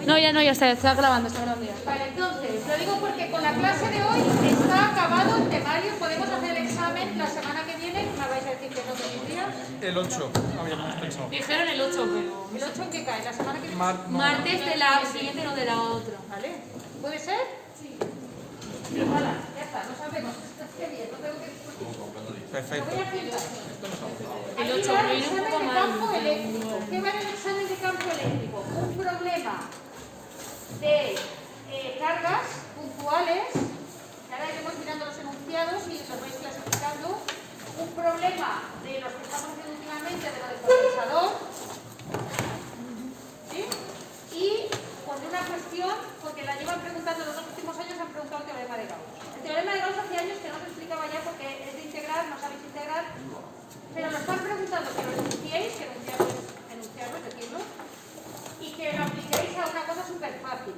No, ya está grabando ya. Vale, entonces, lo digo porque con la clase de hoy está acabado el temario, podemos hacer el examen la semana que viene, me vais a decir que no tenéis días. El 8, habíamos pensado. Dijeron el 8, pero... ¿El 8 en qué cae? ¿La semana que viene? Martes de la siguiente, no de la otra. ¿Vale? ¿Puede ser? Sí. Hola, ya está, no sabemos. Qué bien, no tengo que... Perfecto. Lo voy a filtrar. El Aquí 8 va el viene un examen poco de mal. campo eléctrico. ¿Qué va en el examen de campo eléctrico? Un problema de cargas puntuales, que ahora iremos mirando los enunciados y los vais clasificando. Un problema de los que estamos haciendo últimamente, de lo del condensador. ¿Sí? Y con una cuestión, porque la llevan preguntando los dos últimos años, han preguntado el teorema de Gauss. El teorema de Gauss hace años que no se explicaba ya porque es de integrar, no sabéis integrar, pero lo están preguntando que lo enunciéis, que enunciarlo, es decirlo, y que lo apliquéis a una cosa súper fácil.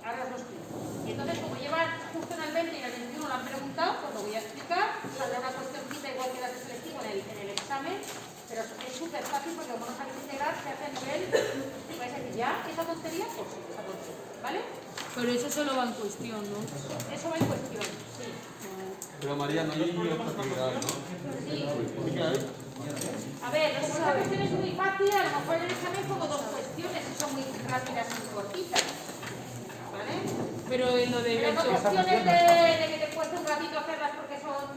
Ahora os lo explico. Y entonces, como llevan justo en el 20 y en el 21 lo han preguntado, pues lo voy a explicar. Saldrá una cuestióncita igual que las de selectivo en el examen, pero es súper fácil porque como no sabéis integrar, se hace a nivel, vais a decir, ¿ya? ¿Esa tontería? Pues sí, esa tontería, ¿vale? Pero eso solo va en cuestión, ¿no? Eso va en cuestión, sí. Pero María, no hay objetividad, ¿no? Sí. ¿Qué A ver, esta cuestión es muy fácil, a lo mejor en el examen como dos cuestiones y son muy rápidas y cortitas. ¿Vale? Pero en lo de Pero no hecho... cuestiones de que te cueste un ratito hacerlas porque son...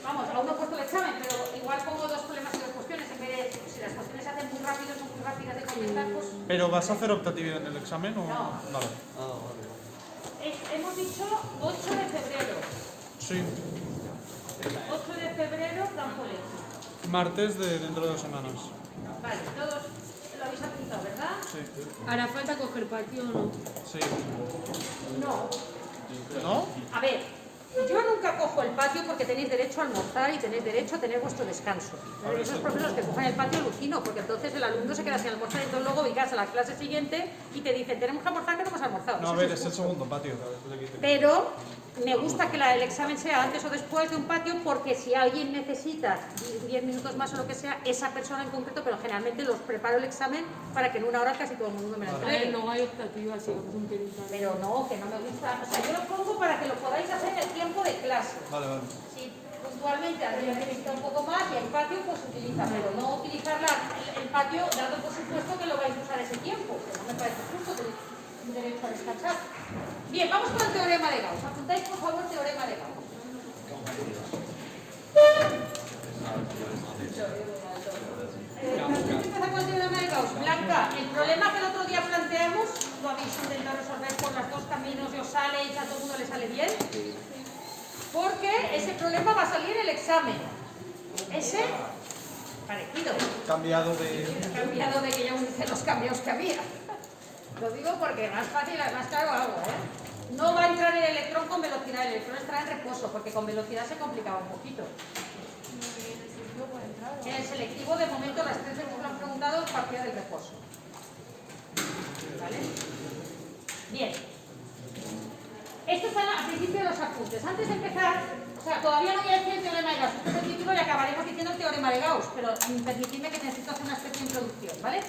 Vamos, aún no he puesto el examen, pero igual pongo dos problemas y dos cuestiones. En vez de, si las cuestiones se hacen muy rápido, son muy rápidas de contestar, pues... ¿Pero vas a hacer optatividad en el examen o...? No. Vale. Hemos dicho 8 de febrero. Sí. 8 de febrero, campo eléctrico. Martes de dentro de 2 semanas. Vale, todos lo habéis apuntado, ¿verdad? Sí. Hará falta coger patio, ¿no? Sí. No. ¿No? A ver, yo nunca cojo el patio porque tenéis derecho a almorzar y tenéis derecho a tener vuestro descanso. Esos profesores que cogen el patio alucino, porque entonces el alumno se queda sin almorzar y entonces luego llegas a la clase siguiente y te dicen, tenemos que almorzar, que no hemos almorzado. No, a Eso ver, es es el segundo patio. Pero me gusta que el examen sea antes o después de un patio porque si alguien necesita 10 minutos más o lo que sea, esa persona en concreto, pero generalmente los preparo el examen para que en una hora casi todo el mundo me lo A ver, entregue. no hay optativa, si vamos un pelín tarde. Pero no, que no me gusta. O sea, yo lo pongo para que lo podáis hacer en el tiempo de clase. Vale, vale. Si puntualmente alguien necesita un poco más y el patio, pues utiliza, pero no utilizar el patio dando por supuesto que lo vais a usar ese tiempo, que no me parece justo, tenéis un derecho a descansar. Bien, vamos con el teorema de Gauss. Apuntáis por favor el teorema de Gauss. Empezar con el teorema de Gauss. Blanca, el problema que el otro día planteamos, ¿lo habéis intentado resolver por los dos caminos y os sale y a todo el mundo le sale bien? Porque ese problema va a salir en el examen. Ese, parecido. Cambiado de... Cambiado de que ya os hice los cambios que había. Lo digo porque más fácil, más claro hago, ¿eh? No va a entrar el electrón con velocidad, el electrón estará en reposo, porque con velocidad se complicaba un poquito. En el selectivo, de momento, las tres veces que lo han preguntado, partida del reposo. ¿Vale? Bien. Esto está al principio de los apuntes. Antes de empezar, o sea, todavía no voy a decir el teorema de Gauss. Este es el título y acabaremos diciendo el teorema de Gauss, pero permitidme que necesito hacer una especie de introducción, ¿vale?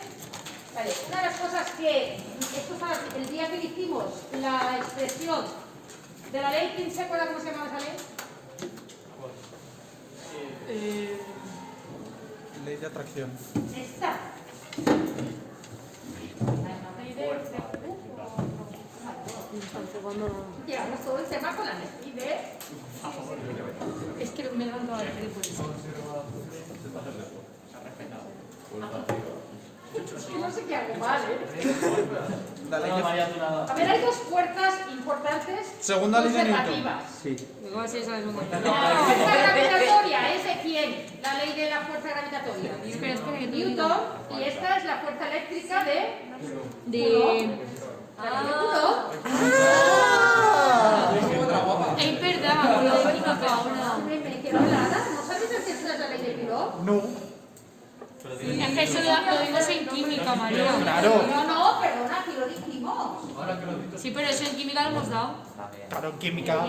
Vale, una de las cosas que, esto fue el día que hicimos la expresión de la ley, ¿quién se acuerda cómo se llamaba esa ley? Ley de atracción. Esta. Llevamos todo el tema con la ley de... Es que me he levantado a decir por eso. Es que no sé qué hago mal, ¿eh? La ley de... A ver, hay dos fuerzas importantes Segunda ley de Newton. observativas. Sí. Igual si esa es una... La fuerza gravitatoria es de quién? La ley de la fuerza gravitatoria. Espera, que te Newton, y esta es la fuerza eléctrica de... De... Coulomb. Es verdad, lo de química ahora. Me quedo helada. ¿No sabéis de qué es la ley de Coulomb? No. Es que eso lo vimos en química, María. Claro. No, perdona, aquí lo dijimos. Sí, pero eso en química lo hemos dado. Claro, en química.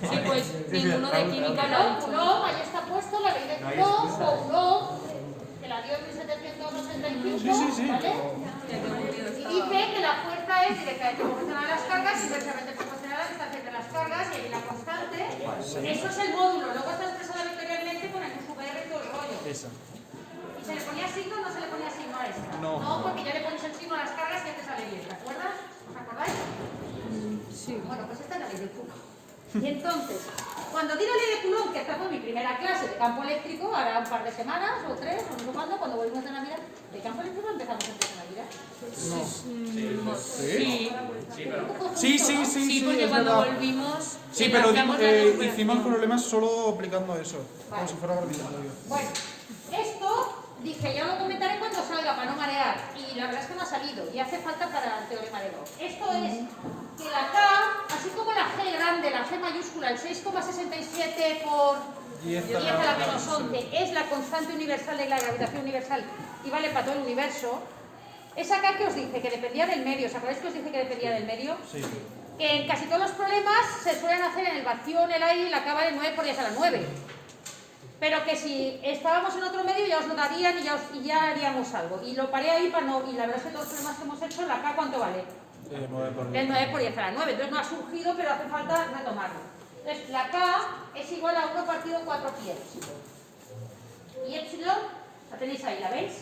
Sí, pues ninguno de química lo ha dicho. Coulomb, ahí está puesto la ley de Coulomb, o Coulomb, que la dio en 1785, Sí, sí, sí. ¿vale? es directamente proporcional a las cargas, inversamente proporcional a la distancia entre las cargas, y la constante, eso es el módulo. Luego está expresada vectorialmente con el VR y todo el rollo. Esa. ¿Y se le ponía signo o no se le ponía signo a esta? No. No, porque ya le pones el signo a las cargas y ya te sale bien, ¿te acuerdas? ¿Os acordáis? Sí. Bueno, pues esta es la ley de Coulomb. Y entonces, cuando di la ley de Coulomb, que esta fue mi primera clase de campo eléctrico, ahora un par de semanas o 3, o no sé cuando volvimos de Navidad, de campo eléctrico empezamos antes de Navidad. Sí. Sí, Porque es cuando verdad. volvimos. Sí, pero hacíamos la recuperación. hicimos problemas solo aplicando eso, Vale. como si fuera gravitatorio. Bueno, esto dije, ya lo comentaré cuando salga para no marear, y la verdad es que no ha salido, y hace falta para el teorema de Gauss. Esto es que la K, así como la G grande, la G mayúscula, el 6,67 por 10 a la menos 11, es la constante universal de la gravitación universal y vale para todo el universo. Esa K que os dije que dependía del medio, ¿os acordáis que os dije que dependía del medio? Sí. Que en casi todos los problemas se suelen hacer en el vacío, en el aire, y la K vale 9 por 10 a la 9. Pero que si estábamos en otro medio ya os lo darían y ya haríamos algo. Y lo paré ahí para no... Y la verdad es que todos los problemas que hemos hecho, la K, ¿cuánto vale? 9 por El 9 por 10 a la 9. Entonces no ha surgido, pero hace falta retomarlo. Entonces la K es igual a 1 partido 4 pi epsilon. Y epsilon, la tenéis ahí, ¿la veis?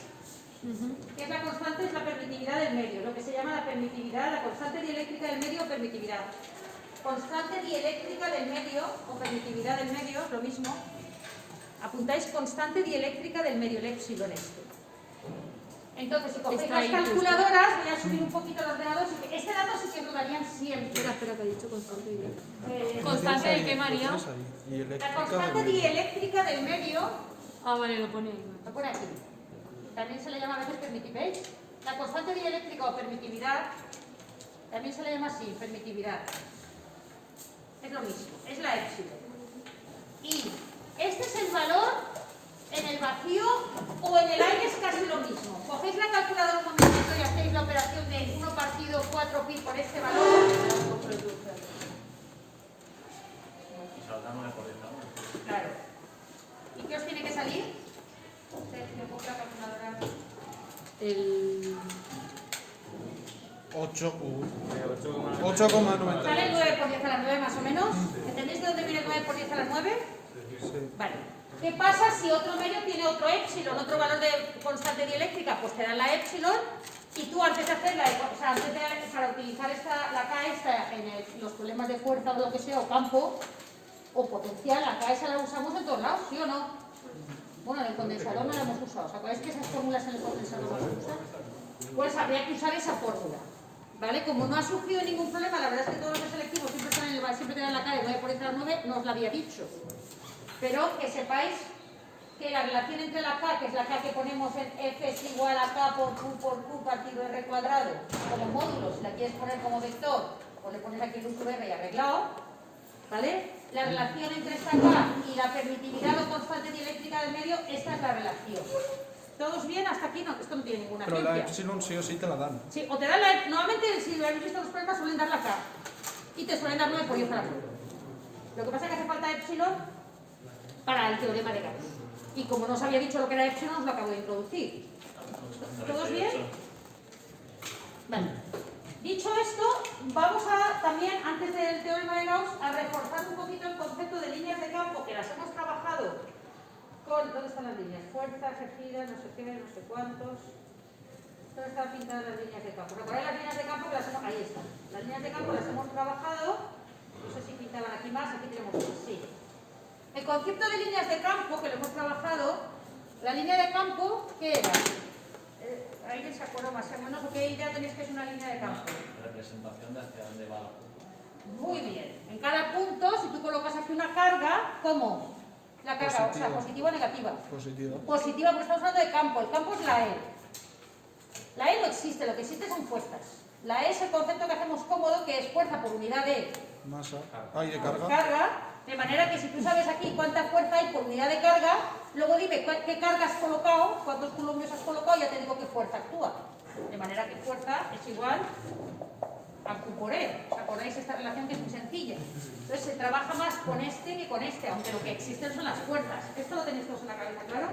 Que es la constante, es la permitividad del medio, lo que se llama la permitividad, la constante dieléctrica del medio o permitividad. Constante dieléctrica del medio o permitividad del medio, es lo mismo. Apuntáis constante dieléctrica del medio, el epsilon este. Entonces, si cogéis Está las ahí, calculadoras, voy a subir un poquito los ordenadores. Este dato sí que lo darían siempre. Espera, que ha dicho constante directa. Eh, ¿Constante de qué, María? la constante dieléctrica del medio, Ah, vale, lo pone ahí. lo pone aquí. También se le llama a veces permitividad. La constante dieléctrica o permitividad, también se le llama así, permitividad. Es lo mismo, es la epsilon. Y este es el valor en el vacío o en el aire, es casi lo mismo. Cogéis la calculadora un momentito y hacéis la operación de 1 partido 4 pi por este valor. Claro. ¿Y qué os tiene que salir? Sergio, coge la calculadora. El... 8,90. ¿Sale el 9 por 10 a la 9 más o menos? ¿Entendéis de dónde viene el 9 por 10 a la 9? Sí. Vale. ¿Qué pasa si otro medio tiene otro epsilon, otro valor de constante dieléctrica? Pues te dan la epsilon y tú antes de hacerla, o sea, antes de, para utilizar la K esta en los problemas de fuerza o lo que sea, o campo, o potencial, la K esa la usamos en todos lados, ¿sí o no? Bueno, en el condensador no la hemos usado. ¿Os acordáis que esas fórmulas en el condensador no las usan? Pues habría que usar esa fórmula. ¿Vale? Como no ha surgido ningún problema, la verdad es que todos los selectivos siempre están en el, siempre te dan la K de 9 por 10 a la 9, no os la había dicho. Pero que sepáis que la relación entre la K, que es la K que ponemos en F es igual a K por Q partido R cuadrado, como módulo, si la quieres poner como vector, pues le pones aquí el UQR y arreglado, ¿vale? La relación entre esta K y la permitividad o constante dieléctrica del medio, esta es la relación. ¿Todos bien? Hasta aquí no, esto no tiene ninguna Pero la ciencia. epsilon sí o sí te la dan. Sí, o te dan la... Normalmente, si habéis visto los problemas, suelen dar la K. Y te suelen dar 9 por 10 a la 9. Lo que pasa es que hace falta epsilon para el teorema de Gauss. Y como no os había dicho lo que era epsilon, os lo acabo de introducir. ¿Todos bien? Vale. Dicho esto, vamos a también, antes del teorema de Gauss, a reforzar un poquito el concepto de líneas de campo, que las hemos trabajado con... ¿Dónde están las líneas? Fuerza, ejercida, no sé qué, no sé cuántos... ¿Dónde están pintadas las líneas de campo? ¿Recordáis las líneas de campo que las hemos... Ahí están. Las líneas de campo las hemos trabajado. No sé si pintaban aquí más, aquí tenemos más. Sí. El concepto de líneas de campo, que lo hemos trabajado, la línea de campo, ¿qué era? ¿Alguien se acuerda más o menos? ¿O qué idea tenéis que es una línea de campo? Representación de hacia dónde va la curva. Muy bien. En cada punto, si tú colocas aquí una carga, ¿cómo? La carga, o sea, positiva o negativa. Positiva. Positiva, porque estamos hablando de campo. El campo es la E. La E no existe, lo que existe son fuerzas. La E es el concepto que hacemos cómodo, que es fuerza por unidad de Masa. Ah, y de carga. carga, de manera que si tú sabes aquí cuánta fuerza hay por unidad de carga, luego dime qué carga has colocado, cuántos coulombs has colocado, y ya te digo qué fuerza actúa. De manera que fuerza es igual a Q por E. ¿Os acordáis esta relación que es muy sencilla? Entonces se trabaja más con este que con este, aunque lo que existen son las fuerzas. Esto lo tenéis todos en la cabeza, ¿claro?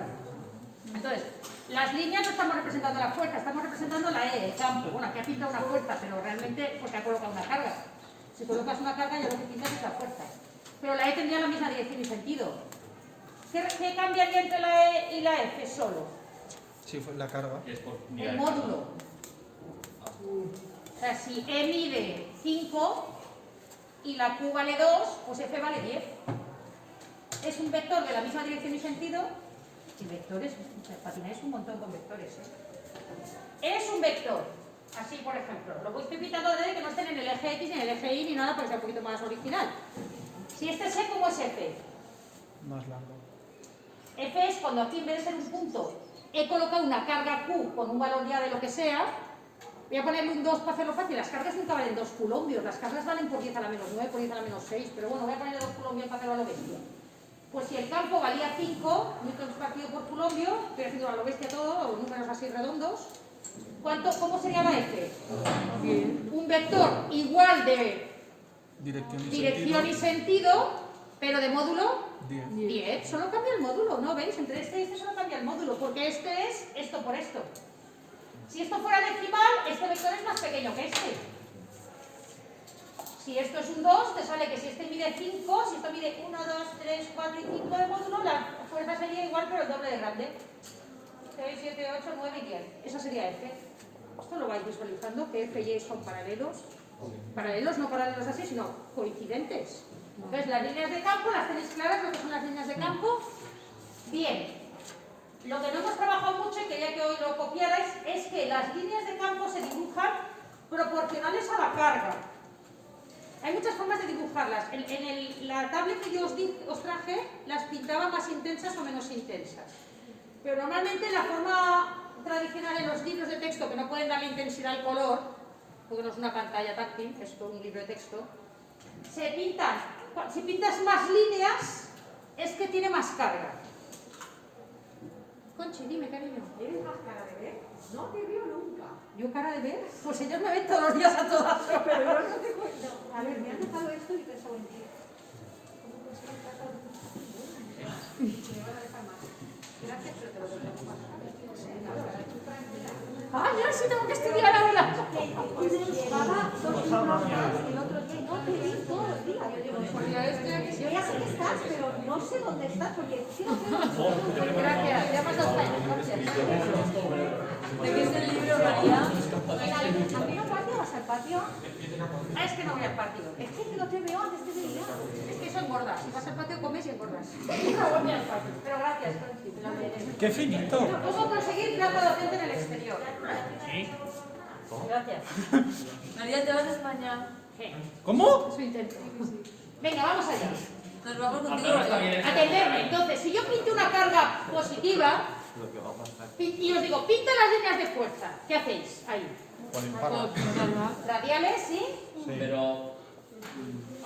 Entonces, Las líneas no estamos representando la fuerza, estamos representando la E, el campo. Bueno, aquí ha pintado una fuerza, pero realmente porque ha colocado una carga. Si colocas una carga, ya lo que pintas es la fuerza. Pero la E tendría la misma dirección y sentido. ¿Qué cambiaría entre la E y la F solo? Sí, fue la carga. Y es por El módulo. O sea, si E mide 5 y la Q vale 2, pues F vale 10. Es un vector de la misma dirección y sentido. Y vectores, patináis un montón con vectores. Es un vector. Así, por ejemplo. Lo voy pintando de que no estén en el eje X ni en el eje Y ni nada, porque sea un poquito más original. Si este es E, ¿cómo es F? Más largo. F es cuando aquí en vez de ser un punto he colocado una carga Q con un valor ya de lo que sea. Voy a ponerle un 2 para hacerlo fácil. Las cargas nunca valen 2 coulombios. Las cargas valen por 10 a la menos 9, por 10 a la menos 6. Pero bueno, voy a ponerle 2 coulombios para hacerlo a lo bestia. Pues si el campo valía 5 newtons partido por coulombio, estoy haciendo a lo bestia todo, o números así redondos, ¿cómo sería la F? Un vector igual de dirección y sentido, pero de módulo 10. Solo cambia el módulo, ¿no veis? Entre este y este solo cambia el módulo, porque este es esto por esto. Si esto fuera decimal, este vector es más pequeño que este. Si esto es un 2, te sale que si este mide 5, si esto mide 1, 2, 3, 4 y 5 de módulo, la fuerza sería igual, pero el doble de grande. 6, 7, 8, 9 y 10. Esa sería F. Esto lo vais visualizando, que F y E son paralelos. Paralelos, no paralelos así, sino coincidentes. Entonces, las líneas de campo, las tenéis claras, lo que son las líneas de campo. Bien. Lo que no hemos trabajado mucho y quería que hoy lo copiarais es que las líneas de campo se dibujan proporcionales a la carga. Hay muchas formas de dibujarlas. En la tablet que yo os traje, las pintaba más intensas o menos intensas. Pero normalmente la forma tradicional en los libros de texto, que no pueden darle intensidad al color, porque no es una pantalla táctil, es todo un libro de texto, se pintan. Si pintas más líneas, es que tiene más carga. Conchi, dime, cariño. ¿Tienes más cara de ver? No te veo nunca. ¿Yo cara de ver? Pues ellos me ven todos los días a todas horas. Pero yo no te cuento. A ver, me ha dejado esto y pensaba en ti. ¿Cómo consigo tratar de me van a dejar más? Gracias, pero te lo volvemos a pasar. ¡Ah, ya sí tengo que estudiar ahora! Hoy me buscaba 2 libros más y el otro día no te vi todo el día. Yo digo, yo ya sé que estás, pero no sé dónde estás porque sí no sé. Gracias, ya pasó años, gracias. ¿De qué es el libro, María? ¿A mí no patio vas al patio? Ah, es que no voy al patio. Es que no te veo antes de venir. Es que eso engorda. Si vas al patio, comes y engordas. No voy al patio. Pero gracias, Conchi, te lo agradezco. ¡Qué finito! ¿Cómo conseguir plaza docente en el exterior? Gracias. María, ¿te vas a España? ¿Cómo? Eso intento. Venga, vamos allá. Nos vamos contigo. Atenderme. Entonces, si yo pinto una carga positiva y os digo, pinta las líneas de fuerza, ¿qué hacéis ahí? Por impar. Radiales, ¿sí? Pero,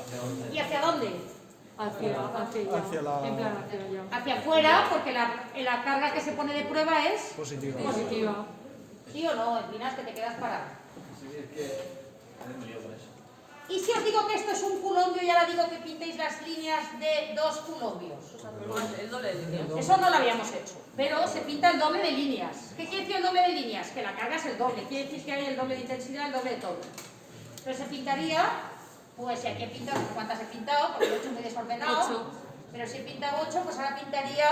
¿hacia dónde? ¿Y hacia dónde? Hacia la Hacia afuera, porque la carga que se pone de prueba es positiva. ¿sí o no? Espinas, que te quedas parado. Sí, es que me lío con eso. Y si os digo que esto es un coulombio y ahora digo que pintéis las líneas de 2 coulombios. El doble de líneas. Eso no lo habíamos hecho, pero se pinta el doble de líneas. ¿Qué quiere decir el doble de líneas? Que la carga es el doble, quiere decir que hay el doble de intensidad, el doble de todo. Entonces se pintaría, pues si aquí he pintado, ¿cuántas he pintado? Porque lo he hecho muy desordenado. 8. Pero si he pintado 8, pues ahora pintaría,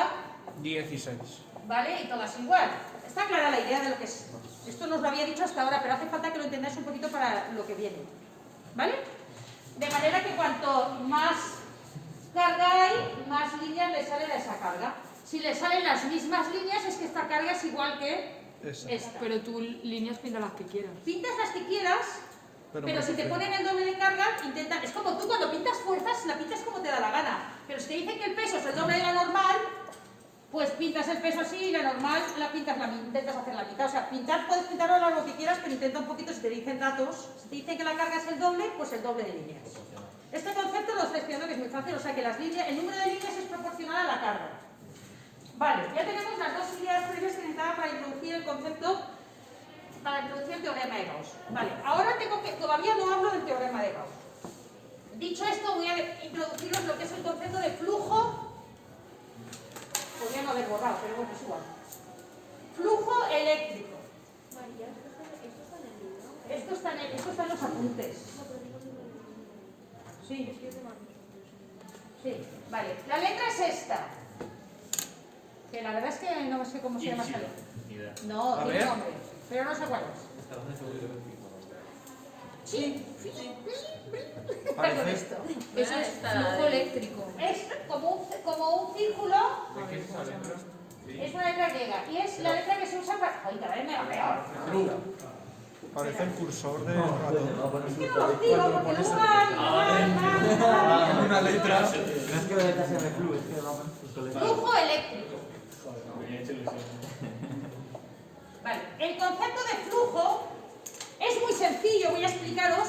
16. ¿vale? Y todas igual. Está clara la idea de lo que es. Esto no os lo había dicho hasta ahora, pero hace falta que lo entendáis un poquito para lo que viene. ¿Vale? De manera que cuanto más carga hay, más líneas le salen a esa carga. Si le salen las mismas líneas, es que esta carga es igual que esta. Pero tú líneas pinta las que quieras. Pintas las que quieras, pero si te ponen el doble de carga, intenta. Es como tú cuando pintas fuerzas, la pintas como te da la gana. Pero si te dicen que el peso es el doble de la normal, pues pintas el peso así y la normal la pintas intentas hacer la mitad. O sea, pintar puedes pintarlo a lo que quieras, pero intenta un poquito, si te dicen datos, si te dicen que la carga es el doble, pues el doble de líneas. Este concepto lo estoy explicando que es muy fácil, o sea que el número de líneas es proporcional a la carga. Vale, ya tenemos las dos ideas previas que necesitaba para introducir el concepto, para introducir el teorema de Gauss. Vale, ahora todavía no hablo del teorema de Gauss. Dicho esto, voy a introduciros lo que es el concepto de flujo. Podría no haber borrado, pero bueno, es igual. Flujo eléctrico. María, esto está en el libro. Esto está en los apuntes. Sí. Sí, vale. La letra es esta. Que la verdad es que no sé cómo se llama esta letra. Ni idea. No, A tiene ver. nombre, pero no sé cuál es. Está bastante seguro que Sí. Parece- Esto. Eso es flujo eléctrico. Es como un círculo. ¿De qué es esa letra? Es una letra griega y es la letra que se usa para... ¡Ay, cada vez me va peor! Parece el cursor de ratón. Es que no los digo porque luego van... Una letra. No es que la letra sea de flu, es que vamos justo le Flujo eléctrico. me he hecho ilusión. Vale, el concepto de flujo es muy sencillo, voy a explicaros.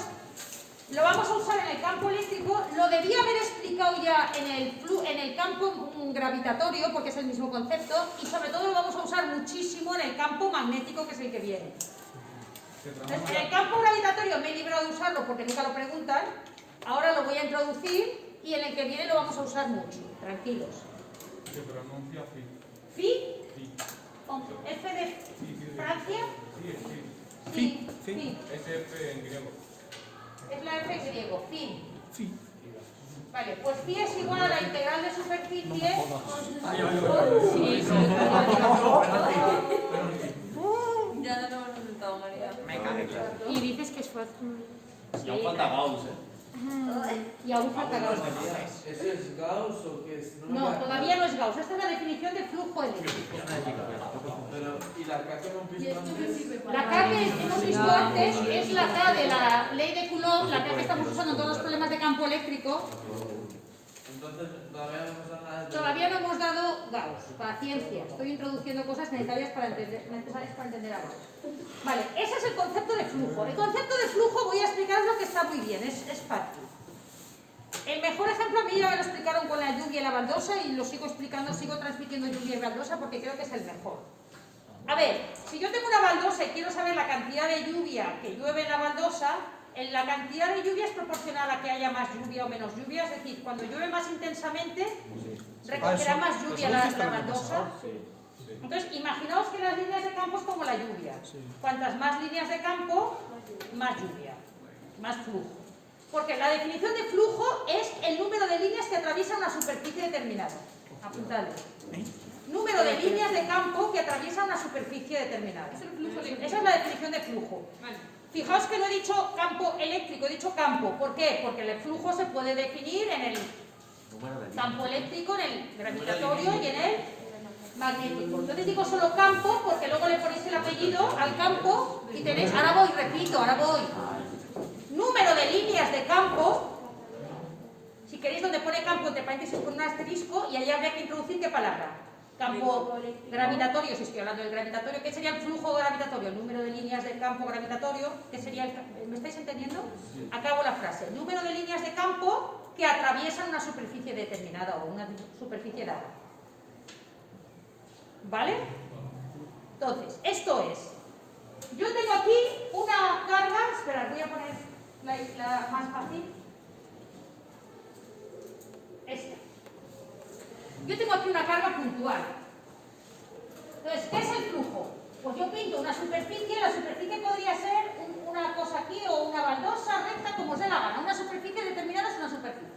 Lo vamos a usar en el campo eléctrico, lo debía haber explicado ya en el campo gravitatorio, porque es el mismo concepto, y sobre todo lo vamos a usar muchísimo en el campo magnético, que es el que viene. Entonces, en el campo gravitatorio me he librado de usarlo porque nunca lo preguntan, ahora lo voy a introducir y en el que viene lo vamos a usar mucho, tranquilos. Se pronuncia fi. Fi, con F de Francia, Fi. Fi. Es F en griego. Es la F en griego, fi. Fi. Vale, pues fi es igual a la integral de superficie. Sí, sí. Ya no lo hemos intentado, María. Y dices que es fácil. Y aún falta Gauss, Y aún falta Gauss. ¿Eso es Gauss o qué es? No, todavía no es Gauss. Esta es la definición de flujo eléctrico. Pero, ¿y la K que hemos visto antes? La K que hemos visto antes es la K de la ley de Coulomb, la K que estamos usando en todos los problemas de campo eléctrico. Entonces, todavía no hemos dado nada de... Todavía no hemos dado Gauss, paciencia. Estoy introduciendo cosas necesarias para entender a Gauss. Vale, ese es el concepto de flujo. El concepto de flujo voy a explicaros lo que está muy bien, es fácil. El mejor ejemplo a mí ya me lo explicaron con la lluvia y la baldosa y lo sigo explicando, sigo transmitiendo lluvia y baldosa porque creo que es el mejor. A ver, si yo tengo una baldosa y quiero saber la cantidad de lluvia que llueve en la baldosa, la cantidad de lluvia es proporcional a que haya más lluvia o menos lluvia, es decir, cuando llueve más intensamente, recogerá más lluvia la baldosa. Entonces, imaginaos que las líneas de campo es como la lluvia. Cuantas más líneas de campo, más lluvia, más flujo. Porque la definición de flujo es el número de líneas que atraviesan una superficie determinada. Apuntadlo. Número de líneas de campo que atraviesan una superficie determinada. Esa es la definición de flujo. Fijaos que no he dicho campo eléctrico, he dicho campo. ¿Por qué? Porque el flujo se puede definir en el campo eléctrico, en el gravitatorio y en el magnético. Entonces digo solo campo porque luego le ponéis el apellido al campo y tenéis, ahora voy, repito, ahora voy. Número de líneas de campo, si queréis donde pone campo entre paréntesis con un asterisco y allá habría que introducir ¿qué palabra? Campo gravitatorio, si estoy hablando del gravitatorio, ¿qué sería el flujo gravitatorio? El número de líneas del campo gravitatorio, ¿qué sería ¿me estáis entendiendo? Acabo la frase. El número de líneas de campo que atraviesan una superficie determinada o una superficie dada. ¿Vale? Entonces, esto es. Yo tengo aquí una carga, esperad, voy a poner la más fácil. Esta. Yo tengo aquí una carga puntual. Entonces, ¿qué es el flujo? Pues yo pinto una superficie, la superficie podría ser una cosa aquí o una baldosa recta, como os dé la gana. Una superficie determinada es una superficie.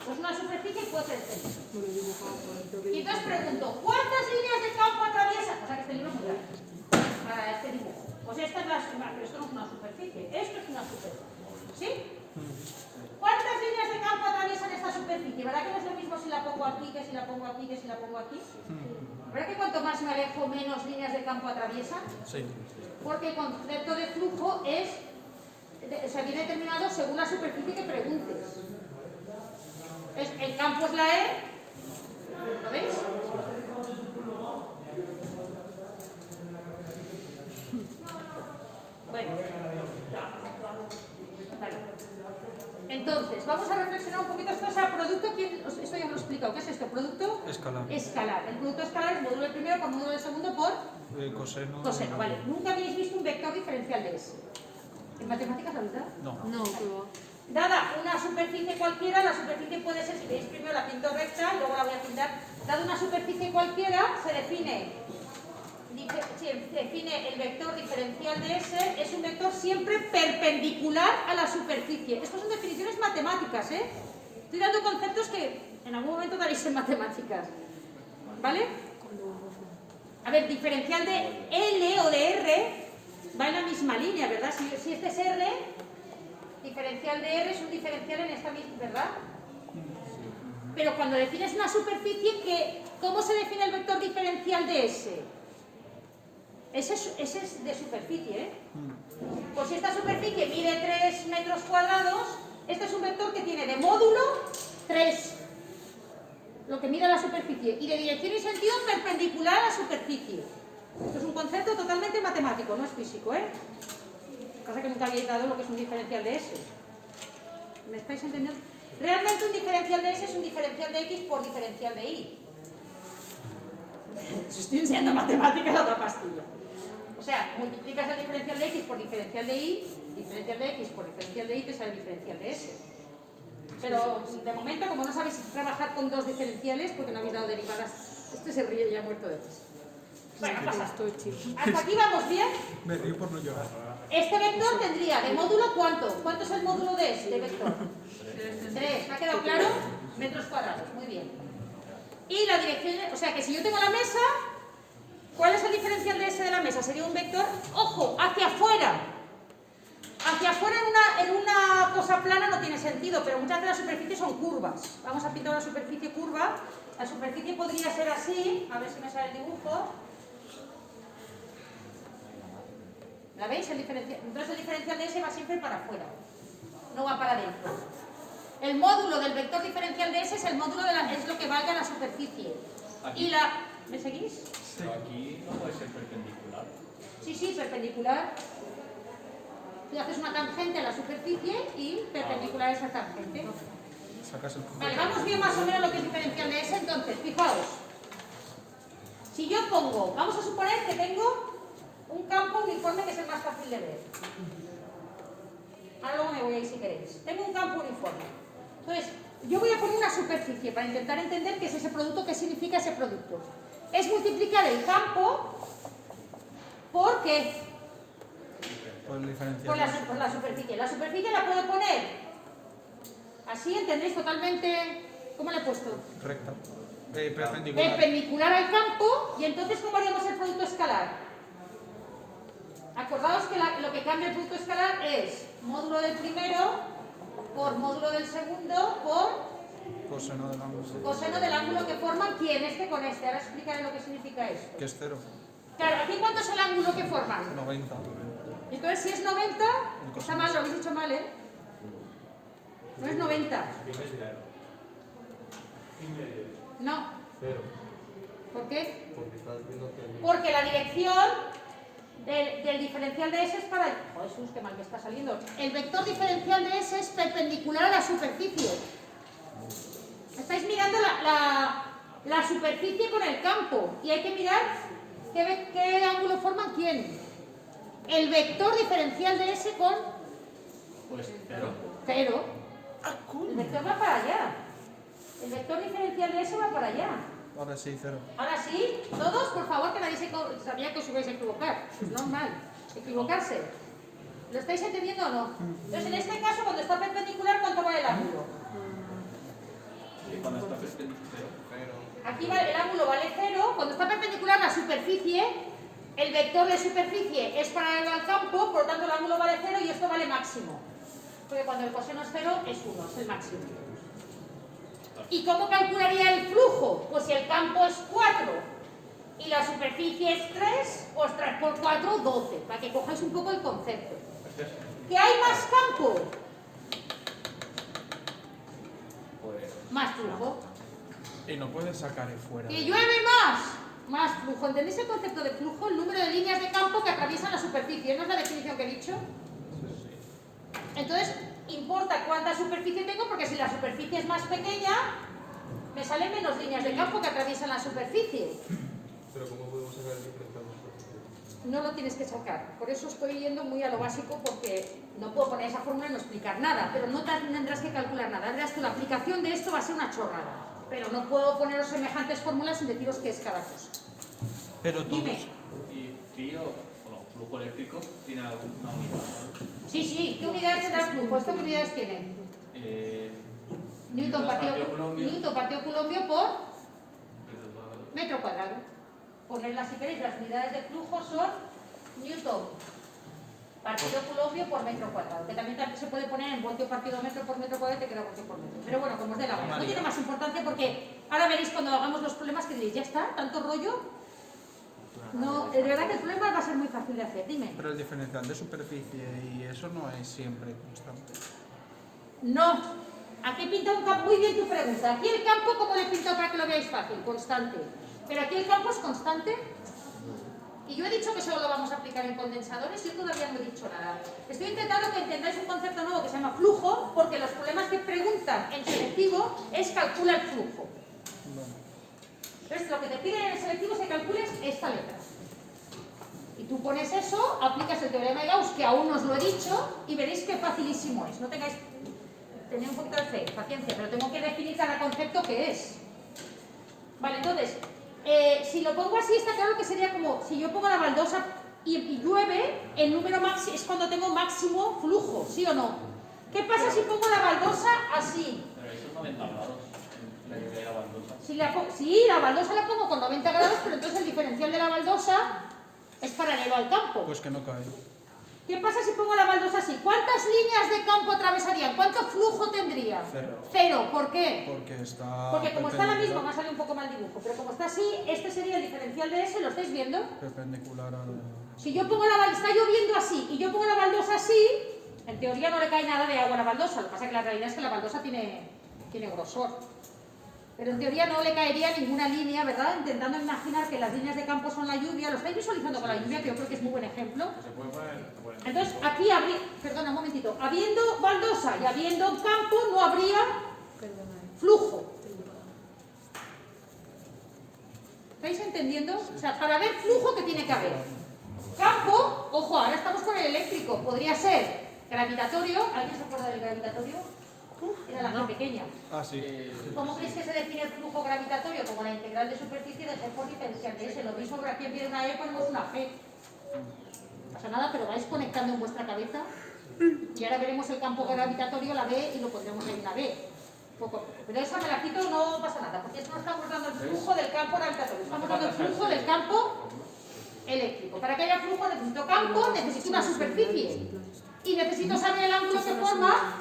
Pues una superficie puede ser esta. Y entonces pregunto, ¿cuántas líneas de campo atraviesan? O sea que este libro es muy grande para este dibujo. Pues esta es pero esto no es una superficie, esto es una superficie. ¿Sí? ¿Cuántas líneas de campo atraviesan esta superficie? ¿Verdad que no es lo mismo si la pongo aquí, que si la pongo aquí, que si la pongo aquí? ¿Verdad que cuanto más me alejo, menos líneas de campo atraviesan? Sí. Porque el concepto de flujo se viene determinado según la superficie que preguntes. El campo es la E, ¿lo veis? Bueno, vale. Entonces, vamos a reflexionar un poquito esto. O sea, producto, esto ya os lo he explicado. ¿Qué es esto? Producto Escalar. escalar. El producto escalar es módulo del primero por módulo del segundo por Coseno. coseno. Vale. Nunca habéis visto un vector diferencial de S. ¿En matemáticas la verdad? No. No, que va. Dada una superficie cualquiera, la superficie puede ser, si veis primero la pinto recta, luego la voy a pintar. Dada una superficie cualquiera, se define define el vector diferencial de S, es un vector siempre perpendicular a la superficie. Estas son definiciones matemáticas, ¿eh? Estoy dando conceptos que en algún momento daréis en matemáticas. ¿Vale? A ver, diferencial de L o de R va en la misma línea, ¿verdad? Si este es R, diferencial de R es un diferencial en esta misma, ¿verdad? Pero cuando defines una superficie, ¿cómo se define el vector diferencial de S? Ese es de superficie, ¿eh? Pues si esta superficie mide 3 metros cuadrados, este es un vector que tiene de módulo 3, lo que mide la superficie, y de dirección y sentido perpendicular a la superficie. Esto es un concepto totalmente matemático, no es físico, ¿eh? Cosa que nunca habéis dado lo que es un diferencial de S. ¿Me estáis entendiendo? Realmente un diferencial de S es un diferencial de X por diferencial de Y. Si estoy enseñando matemáticas a otra pastilla. O sea, multiplicas el diferencial de X por diferencial de Y, diferencial de X por diferencial de Y te sale el diferencial de S. Pero de momento, como no sabéis trabajar con dos diferenciales, porque no habéis dado derivadas, este se ríe ya muerto de risa. Bueno, pasa. ¿Hasta aquí vamos bien? Me río por no llorar. Este vector tendría de módulo ¿cuánto? ¿Cuánto es el módulo de este vector? 3. ¿Me ha quedado claro? Metros cuadrados, muy bien. Y la dirección, o sea que si yo tengo la mesa, ¿cuál es el diferencial de S de la mesa? Sería un vector, ojo, hacia afuera. Hacia afuera en una cosa plana no tiene sentido, pero muchas de las superficies son curvas. Vamos a pintar una superficie curva. La superficie podría ser así, a ver si me sale el dibujo. ¿La veis? Entonces el diferencial de S va siempre para afuera, no va para adentro. El módulo del vector diferencial de S es el módulo es lo que valga la superficie. Aquí. Y la... ¿Me seguís? Pero aquí no puede ser perpendicular. Sí, perpendicular. Tú haces una tangente a la superficie y perpendicular a esa tangente. Sacas el Vale, vamos bien más o menos lo que es diferencial de S. Entonces, fijaos. Si yo pongo, vamos a suponer que tengo un campo uniforme que es el más fácil de ver. Ahora luego me voy a ir si queréis. Tengo un campo uniforme. Entonces, yo voy a poner una superficie para intentar entender qué es ese producto, qué significa ese producto. Es multiplicar el campo por ¿qué? Por el diferencial. Por la superficie. La superficie la puedo poner así, ¿entendéis totalmente? ¿Cómo le he puesto? Recta. Perpendicular. Perpendicular al campo, y entonces ¿cómo haríamos el producto escalar? Acordaos que lo que cambia el producto escalar es módulo del primero por módulo del segundo por Coseno del ángulo. coseno del ángulo que forman ¿quién? Este con este. Ahora explicaré lo que significa esto. Que es 0. Claro, ¿aquí cuánto es el ángulo que forman? 90. Entonces si es 90, está mal, lo habéis dicho mal, ¿eh? No es 90. No. ¿Por qué? Porque la dirección del diferencial de S es para... Oh, Jesús, qué mal me está saliendo. El vector diferencial de S es perpendicular a la superficie. Estáis mirando la superficie con el campo y hay que mirar qué ángulo forman quién. El vector diferencial de S con... Pues 0. 0. El vector va para allá. El vector diferencial de S va para allá. Ahora sí, 0. Ahora sí, todos, por favor, que nadie sabía que os ibais a equivocar. Es normal, equivocarse. ¿Lo estáis entendiendo o no? Entonces, en este caso, cuando está perpendicular, ¿cuánto vale el ángulo? Y cuando está perpendicular, 0. Aquí el ángulo vale 0. Cuando está perpendicular la superficie, el vector de superficie es paralelo al campo, por lo tanto el ángulo vale 0 y esto vale máximo. Porque cuando el coseno es 0, es 1, es el máximo. ¿Y cómo calcularía el flujo? Pues si el campo es 4 y la superficie es 3, pues 3 por 4, 12, para que cojáis un poco el concepto. ¿Que hay más campo? Pues Más flujo. Y no puedes sacar el fuera. ¿Que llueve más flujo? ¿Entendéis el concepto de flujo? El número de líneas de campo que atraviesan la superficie. ¿No es la definición que he dicho? Entonces, importa cuánta superficie tengo, porque si la superficie es más pequeña, me salen menos líneas de campo que atraviesan la superficie. Pero ¿cómo podemos sacar el diferencial de superficie? No lo tienes que sacar. Por eso estoy yendo muy a lo básico, porque no puedo poner esa fórmula y no explicar nada. Pero no tendrás que calcular nada. Verás que la aplicación de esto va a ser una chorrada. Pero no puedo poneros semejantes fórmulas sin deciros qué es cada cosa. Pero todos. Dime. y flujo eléctrico tiene alguna unidad, ¿no? Sí, ¿qué unidades tendrá el flujo? ¿Esto qué unidades tiene? Newton partido Coulomb por metro cuadrado. Ponerlas si queréis, las unidades de flujo son Newton partido Coulomb por metro cuadrado, que también se puede poner en voltio partido metro por metro cuadrado y te queda voltio por metro. Pero bueno, como os dé la gana. No tiene más importancia porque ahora veréis cuando hagamos los problemas que diréis, ya está, tanto rollo. No, de verdad que el problema va a ser muy fácil de hacer, dime. Pero el diferencial de superficie y eso no es siempre constante. No, aquí pinta un campo, muy bien tu pregunta. Aquí el campo, ¿cómo le he pintado para que lo veáis fácil? Constante. Pero aquí el campo es constante. Y yo he dicho que solo lo vamos a aplicar en condensadores, yo todavía no he dicho nada. Estoy intentando que entendáis un concepto nuevo que se llama flujo, porque los problemas que preguntan en selectivo es calcula el flujo. Entonces, lo que te piden en el selectivo es que calcules esta letra. Y tú pones eso, aplicas el teorema de Gauss, que aún no os lo he dicho, y veréis qué facilísimo es. No tengáis, tened un poquito de fe, paciencia, pero tengo que definir cada concepto que es. Vale, entonces, si lo pongo así, está claro que sería como, si yo pongo la baldosa y llueve, el número máximo es cuando tengo máximo flujo, ¿sí o no? ¿Qué pasa si pongo la baldosa así? Pero eso es 90 grados, la lluvia de la baldosa. Sí, la baldosa la pongo con 90 grados, pero entonces el diferencial de la baldosa es paralelo al campo. Pues que no cae. ¿Qué pasa si pongo la baldosa así? ¿Cuántas líneas de campo atravesarían? ¿Cuánto flujo tendría? Cero. ¿Por qué? Porque como está la misma, me ha salido un poco mal dibujo, pero como está así, este sería el diferencial de ese, ¿lo estáis viendo? Perpendicular al... Si yo pongo la baldosa, está lloviendo así, y yo pongo la baldosa así, en teoría no le cae nada de agua a la baldosa, lo que pasa es que la realidad es que la baldosa tiene grosor. Pero en teoría no le caería ninguna línea, ¿verdad? Intentando imaginar que las líneas de campo son la lluvia. Lo estáis visualizando con la lluvia, que yo creo que es muy buen ejemplo. Entonces, aquí habría... Perdona, un momentito. Habiendo baldosa y habiendo campo, no habría flujo. ¿Estáis entendiendo? O sea, para ver flujo, ¿qué tiene que haber? Campo, ojo, ahora estamos con el eléctrico. Podría ser gravitatorio. ¿Alguien se acuerda del gravitatorio? Era la G pequeña. Ah, sí. ¿Cómo creéis que se define el flujo gravitatorio? Como la integral de superficie de G por diferencial de S. Lo mismo, pero aquí en vez de una E ponemos una G. No pasa nada, pero vais conectando en vuestra cabeza. Y ahora veremos el campo gravitatorio, la B, y lo pondremos en una B. Pero esa me la quito, no pasa nada, porque esto no estamos dando el flujo del campo gravitatorio. Estamos dando el flujo del campo eléctrico. Para que haya flujo necesito campo, necesito una superficie. Y necesito saber el ángulo que forma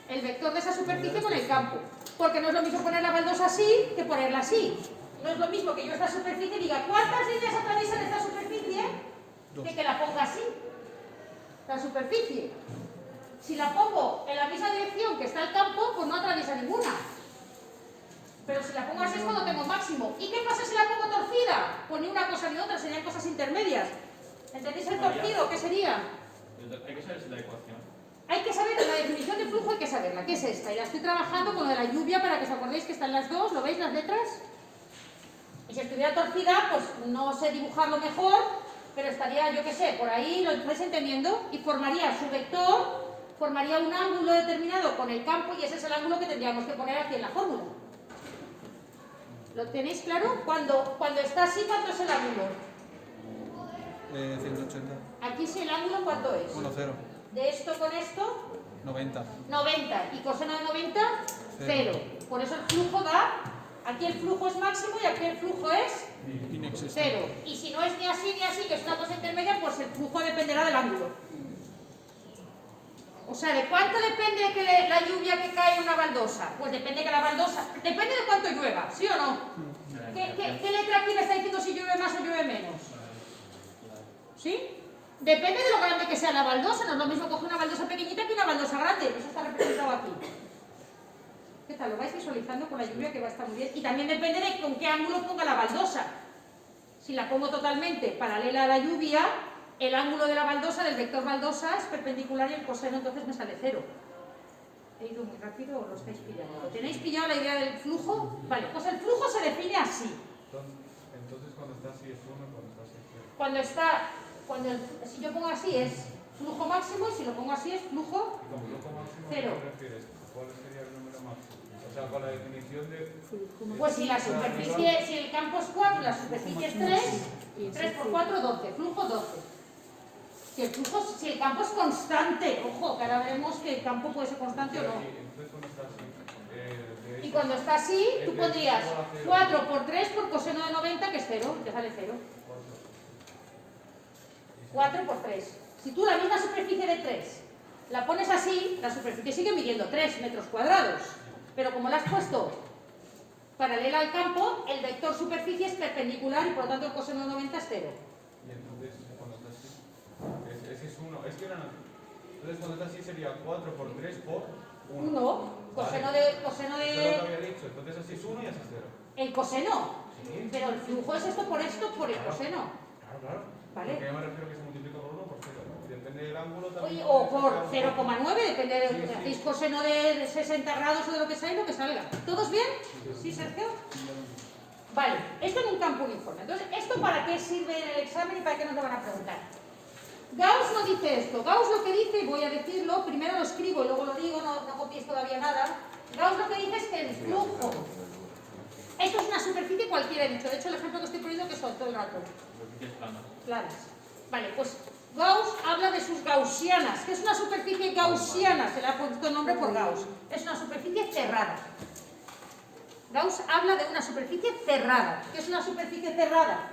el vector de esa superficie con el campo. Porque no es lo mismo poner la baldosa así que ponerla así. No es lo mismo que yo esta superficie diga ¿cuántas líneas atraviesan esta superficie? Que la ponga así. La superficie. Si la pongo en la misma dirección que está el campo, pues no atraviesa ninguna. Pero si la pongo así es cuando tengo máximo. ¿Y qué pasa si la pongo torcida? Pues ni una cosa ni otra, serían cosas intermedias. ¿Entendéis el torcido? ¿Qué sería? Hay que saber si la ecuación. Hay que saber, la definición de flujo hay que saberla, ¿qué es esta? Y la estoy trabajando con lo de la lluvia para que os acordéis que están las dos, ¿lo veis las letras? Y si estuviera torcida, pues no sé dibujarlo mejor, pero estaría, yo qué sé, por ahí, ¿lo estáis entendiendo? Y formaría su vector, formaría un ángulo determinado con el campo y ese es el ángulo que tendríamos que poner aquí en la fórmula. ¿Lo tenéis claro? Cuando está así, ¿cuánto es el ángulo? 180. Aquí sí, el ángulo, ¿cuánto es? 1, 0. De esto con esto, 90. 90. ¿Y coseno de 90? 0. Por eso el flujo da, aquí el flujo es máximo y aquí el flujo es Inexistente. 0. Y si no es ni así, que es una cosa intermedia, pues el flujo dependerá del ángulo. O sea, ¿de cuánto depende que la lluvia que cae en una baldosa? Pues depende que la baldosa... Depende de cuánto llueva, ¿sí o no? ¿Qué letra aquí me está diciendo si llueve más o llueve menos? ¿Sí? Depende de lo grande que sea la baldosa, no es lo mismo coger una baldosa pequeñita que una baldosa grande, eso está representado aquí. ¿Qué tal? Lo vais visualizando con la lluvia que va a estar muy bien. Y también depende de con qué ángulo ponga la baldosa. Si la pongo totalmente paralela a la lluvia, el ángulo de la baldosa, del vector baldosa, es perpendicular y el coseno entonces me sale 0. ¿He ido muy rápido o lo estáis pillando? ¿Lo tenéis pillado la idea del flujo? Vale, pues el flujo se define así. Entonces cuando está así es 1, cuando está así es 0. Cuando está, si yo pongo así es flujo máximo y si lo pongo así es flujo ¿Y como flujo máximo 0. qué te refieres? ¿Cuál sería el número máximo? sea, con la definición de... Pues si la superficie, si el campo es 4, la superficie es 3, 3 por 4, 12, flujo 12. Si el campo es constante, ojo, que ahora veremos que el campo puede ser constante o no. Entonces, cuando está así, Y cuando está así, tú pondrías 4 por 3 por coseno de 90, que es 0, te sale 0. 4 por 3. Si tú la misma superficie de 3 la pones así, la superficie sigue midiendo 3 metros cuadrados. Pero como la has puesto paralela al campo, el vector superficie es perpendicular y por lo tanto el coseno de 90 es 0. Y entonces, cuando está así, ese es 1. Es que era... Entonces, cuando está así sería 4 por 3 por 1. 1, coseno Vale. de... Eso es lo que había dicho. Entonces, así es 1 y así es 0. El coseno. Sí. Pero el flujo es esto por el coseno. Claro. ¿Vale? Porque yo me refiero que se multiplica por 1 por 0. Y depende del ángulo también. Oye, o por 0,9, depende de Sí, si sí. hacéis coseno de 60 grados o de lo que sea y lo que salga. ¿Todos bien? ¿Sí, Sergio? Vale, esto en un campo uniforme. Entonces, ¿esto para qué sirve en el examen y para qué nos lo van a preguntar? Gauss no dice esto. Gauss lo que dice, y voy a decirlo, primero lo escribo y luego lo digo, no copiéis todavía nada. Gauss lo que dice es que el flujo... Esto es una superficie cualquiera, he dicho. De hecho, el ejemplo que estoy poniendo que son todo el rato. Superficies planas. Planas. Vale, pues Gauss habla de sus gaussianas. ¿Qué es una superficie gaussiana? Se le ha puesto nombre por Gauss. Es una superficie cerrada. Gauss habla de una superficie cerrada. ¿Qué es una superficie cerrada?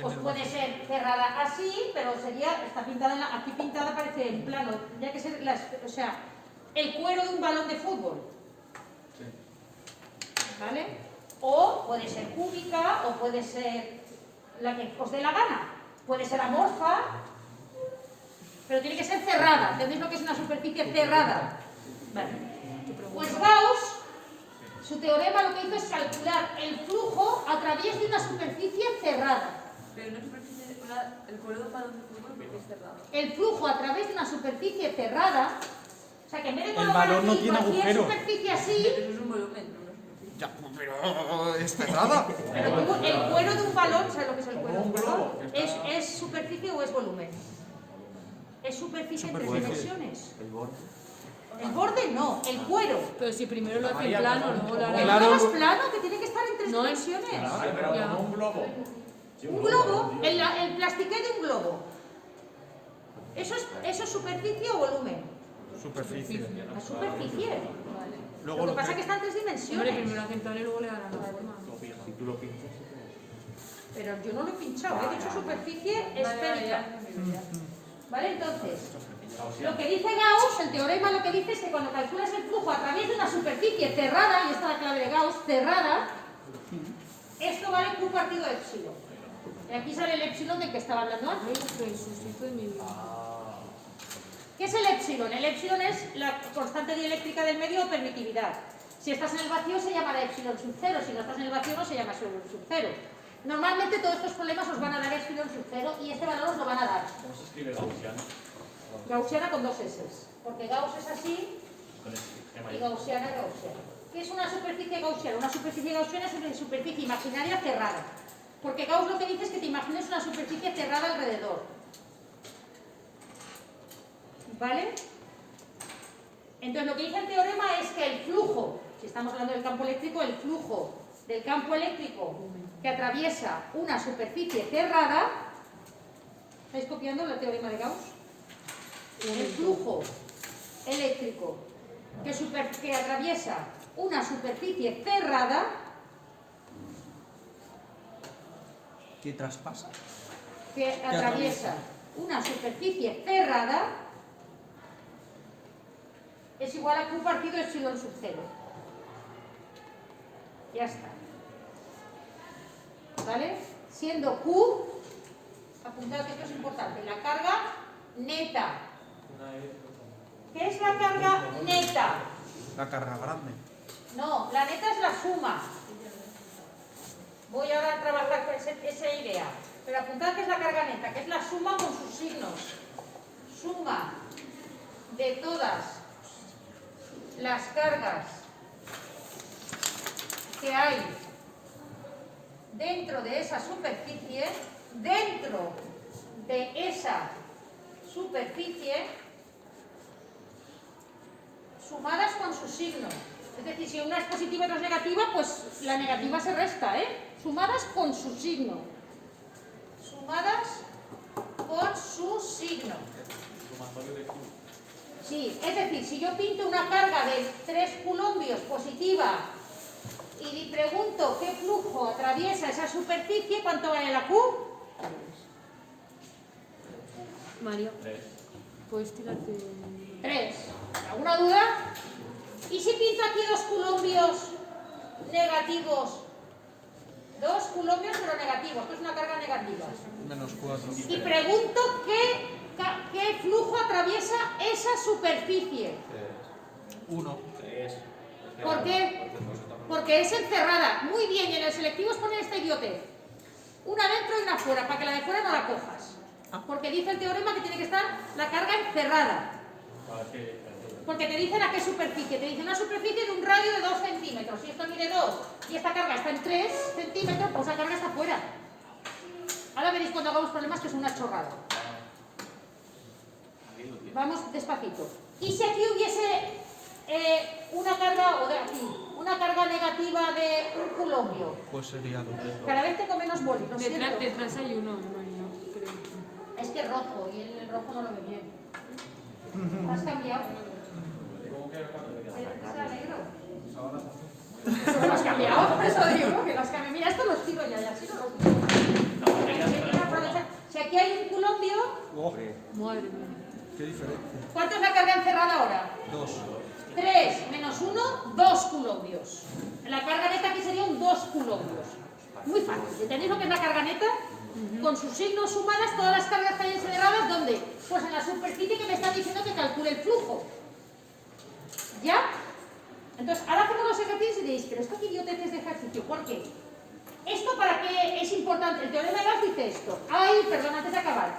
Pues puede ser cerrada así, pero sería, está pintada, aquí pintada parece en plano, ya que ser, o sea, el cuero de un balón de fútbol. ¿Vale? O puede ser cúbica, o puede ser la que os dé la gana. Puede ser amorfa, pero tiene que ser cerrada. ¿Entendéis lo que es una superficie cerrada? Vale. Pues Gauss, su teorema lo que hizo es calcular el flujo a través de una superficie cerrada. Pero una superficie, el cuero de balón de fútbol porque es cerrado. El flujo a través de una superficie cerrada, o sea que en vez de El colocar balón no aquí tiene cualquier agujero. superficie así, Eso es un volumen, no una superficie. Ya, pero es cerrada. pero el cuero de un balón, ¿sabes lo que es el cuero de un balón? ¿Es superficie o es volumen? Es superficie en tres dimensiones. El borde. El borde no, el cuero. Pero si primero lo hace en plano, luego lo hará El en... globo es plano, que tiene que estar en tres No, dimensiones. Pero Ya. como un globo. Un globo, el plastiqué de un globo. ¿Eso es superficie o volumen? Superficie. La superficie. Vale. Luego Lo que lo pasa es que está en tres Hombre, dimensiones. primero hacen plano y luego le harán la forma. Si tú lo pinchas, se puede. Pero yo no lo he pinchado, he dicho superficie Vale, esférica. ya. ¿Vale? Entonces, lo que dice Gauss, el teorema lo que dice es que cuando calculas el flujo a través de una superficie cerrada, y esta es la clave de Gauss, cerrada, esto vale Q partido epsilon. Y aquí sale el epsilon del que estaba hablando Ay, antes. Jesucito de mi vida. ¿Qué es el epsilon? El epsilon es la constante dieléctrica del medio o permitividad. Si estás en el vacío se llamará epsilon sub 0, si no estás en el vacío no se llama sub 0. Normalmente todos estos problemas os van a dar epsilon sub 0 y este valor os lo van a dar. ¿Cómo se escribe gaussiano? Gaussiana con dos S, porque Gauss es así Con ese sistema y ahí. gaussiana es gaussiana. ¿Qué es una superficie gaussiana? Una superficie gaussiana es una superficie imaginaria cerrada. Porque Gauss lo que dice es que te imagines una superficie cerrada alrededor. ¿Vale? Entonces lo que dice el teorema es que el flujo, si estamos hablando del campo eléctrico, el flujo del campo eléctrico que atraviesa una superficie cerrada, ¿estáis copiando el teorema de Gauss? El flujo eléctrico que atraviesa una superficie cerrada, ¿Qué traspasa? que atraviesa una superficie cerrada, es igual a Q partido epsilon sub 0. Ya está. ¿Vale? Siendo Q, apuntad que esto es importante, la carga neta. ¿Qué es la carga neta? La carga grande. No, la neta es la suma. Voy ahora a trabajar con esa idea. Pero apuntad que es la carga neta, que es la suma con sus signos. Suma de todas las cargas que hay dentro de esa superficie, sumadas con sus signos. Es decir, si una es positiva y otra es negativa, pues la negativa se resta, ¿eh? Sumadas con su signo. Sumadas con su signo. Sumatorio de Q. Sí, es decir, si yo pinto una carga de 3 coulombios positiva y pregunto qué flujo atraviesa esa superficie, ¿cuánto vale la Q? Mario, 3. ¿puedes tirarte? 3. ¿Alguna duda? ¿Y si pinto aquí 2 coulombios negativos? 2 coulombios pero negativos, esto es una carga negativa. Menos 4. Y pregunto qué flujo atraviesa esa superficie. 1. 3. ¿Por qué? Porque es encerrada. Muy bien, y en el selectivo es poner esta idiotez. Una dentro y una fuera, para que la de fuera no la cojas. Porque dice el teorema que tiene que estar la carga encerrada. Porque te dicen a qué superficie. Te dicen una superficie de un radio de 2 centímetros. Si esto mide 2 y esta carga está en 3 centímetros, pues la carga está fuera. Ahora veréis cuando hagamos problemas que es una chorrada. Vamos despacito. Y si aquí hubiese una carga, o de aquí, una carga negativa de 1 coulombio. Pues sería 2. Cada vez tengo menos boli, lo siento. Detrás hay uno, Mario, creo. Es que es rojo y el rojo no lo ve bien. ¿Has cambiado? ¿Cómo que ¿Será negro? ahora? ¿Lo has cambiado? Por eso digo que los cambios. Mira, esto los tiro ya, si no los tiro. Si aquí hay 1 coulombio, Madre mía. Qué diferencia. ¿cuánto es la carga encerrada ahora? 2. 3 menos 1, 2 coulombios. La carga neta aquí sería un 2 coulombios. Muy fácil. ¿Entendéis lo que es la carga neta? Con sus signos sumadas, todas las cargas que hay encerradas, ¿dónde? Pues en la superficie que me está diciendo que calcule el flujo. ¿Ya? Entonces, ahora hacemos los ejercicios y diréis, pero esto qué idiotez es de ejercicio, ¿por qué? ¿Esto para qué es importante? El teorema de Gauss dice esto. Perdón, antes de acabar.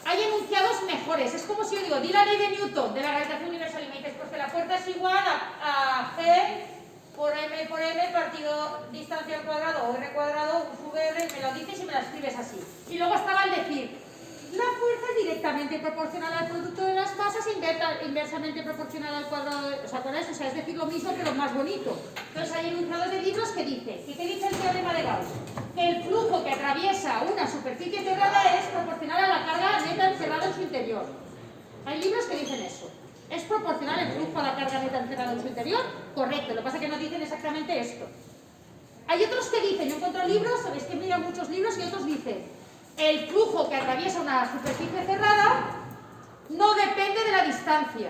Hay enunciados mejores. Es como si yo digo, di la ley de Newton de la gravitación universal y me dices, pues que la fuerza es igual a G por M partido distancia al cuadrado o R cuadrado, U sub R, y me lo dices y me la escribes así. Y luego estaba el decir, la fuerza es directamente proporcional al producto de las masas e inversamente proporcional al cuadrado de... ¿Os acordáis? O sea, es decir lo mismo pero más bonito. Entonces hay enunciados de libros que dice, ¿qué dice el teorema de Gauss? Que el flujo que atraviesa una superficie cerrada es proporcional a la carga neta encerrada en su interior. Hay libros que dicen eso. ¿Es proporcional el flujo a la carga neta encerrada en su interior? Correcto, lo que pasa es que no dicen exactamente esto. Hay otros que dicen, yo encuentro libros, sabéis que mira muchos libros, y otros dicen, el flujo que atraviesa una superficie cerrada no depende de la distancia.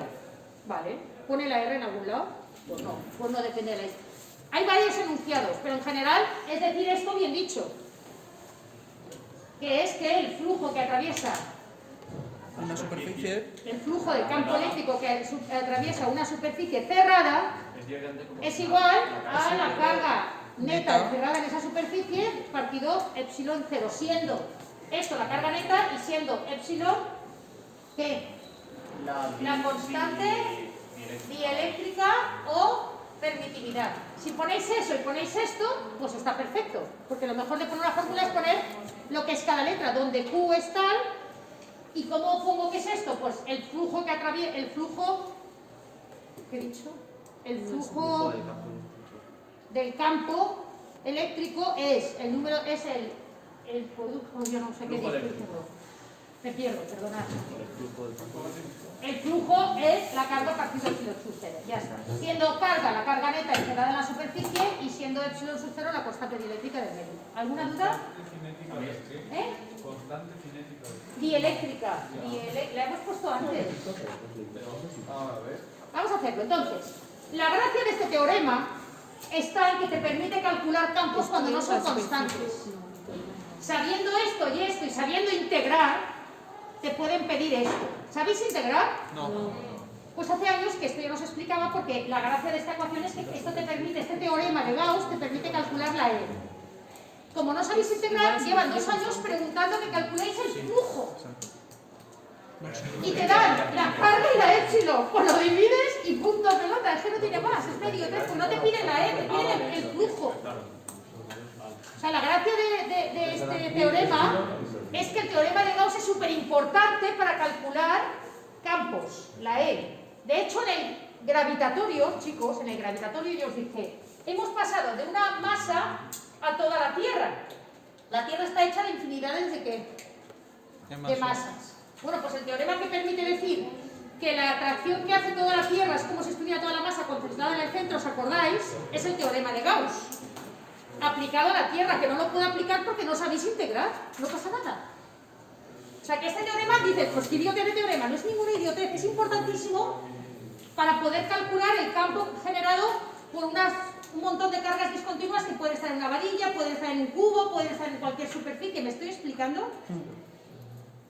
¿Vale? ¿Pone la R en algún lado? Pues no depende de la distancia. Hay varios enunciados, pero en general es decir esto bien dicho, que es que el flujo que atraviesa Una superficie. el flujo del campo eléctrico que atraviesa una superficie cerrada es igual a la carga neta encerrada en esa superficie partido epsilon 0, siendo esto la carga neta y siendo epsilon ¿qué? La constante dieléctrica o permitividad. Si ponéis eso y ponéis esto, pues está perfecto, porque lo mejor de poner una fórmula es poner lo que es cada letra, donde Q es tal. ¿Y cómo pongo que es esto? Pues el flujo que atraviesa, el flujo, ¿qué he dicho? El flujo del campo eléctrico es el número, es el producto, yo no sé qué decir. Me pierdo, perdonad. El flujo es la carga partido epsilon sub 0, ya está. Siendo carga la carga neta encerrada en la superficie y siendo epsilon sub 0 la constante dieléctrica del medio. ¿Alguna duda? Constante cinética. Dieléctrica. La hemos puesto antes. A ver. Vamos a hacerlo. Entonces, la gracia de este teorema está en que te permite calcular campos cuando no son constantes. Sabiendo esto y sabiendo integrar, te pueden pedir esto. ¿Sabéis integrar? No. Pues hace años que esto yo no os explicaba porque la gracia de esta ecuación es que esto te permite, este teorema de Gauss te permite calcular la E. Como no sabéis integrar, llevan 2 años preguntando que calculéis el flujo. Y te dan la carga y la epsilon. Pues lo divides y punto pelota. Es que no tiene más. Es medio pues no te piden la E, te piden el flujo. O sea, la gracia de este teorema es que el teorema de Gauss es súper importante para calcular campos, la E. De hecho, gravitatorio, chicos, en el gravitatorio yo os dije, hemos pasado de una masa a toda la Tierra. La Tierra está hecha de infinidades de ¿qué? De masas. Bueno, pues el teorema que permite decir que la atracción que hace toda la Tierra es como si estuviera toda la masa concentrada en el centro, ¿os acordáis? Es el teorema de Gauss. Aplicado a la Tierra, que no lo puedo aplicar porque no sabéis integrar, no pasa nada. O sea que este teorema, dices, pues qué idiotez de teorema, no es ninguna idiotez, es importantísimo para poder calcular el campo generado por un montón de cargas discontinuas que pueden estar en una varilla, pueden estar en un cubo, pueden estar en cualquier superficie, ¿me estoy explicando?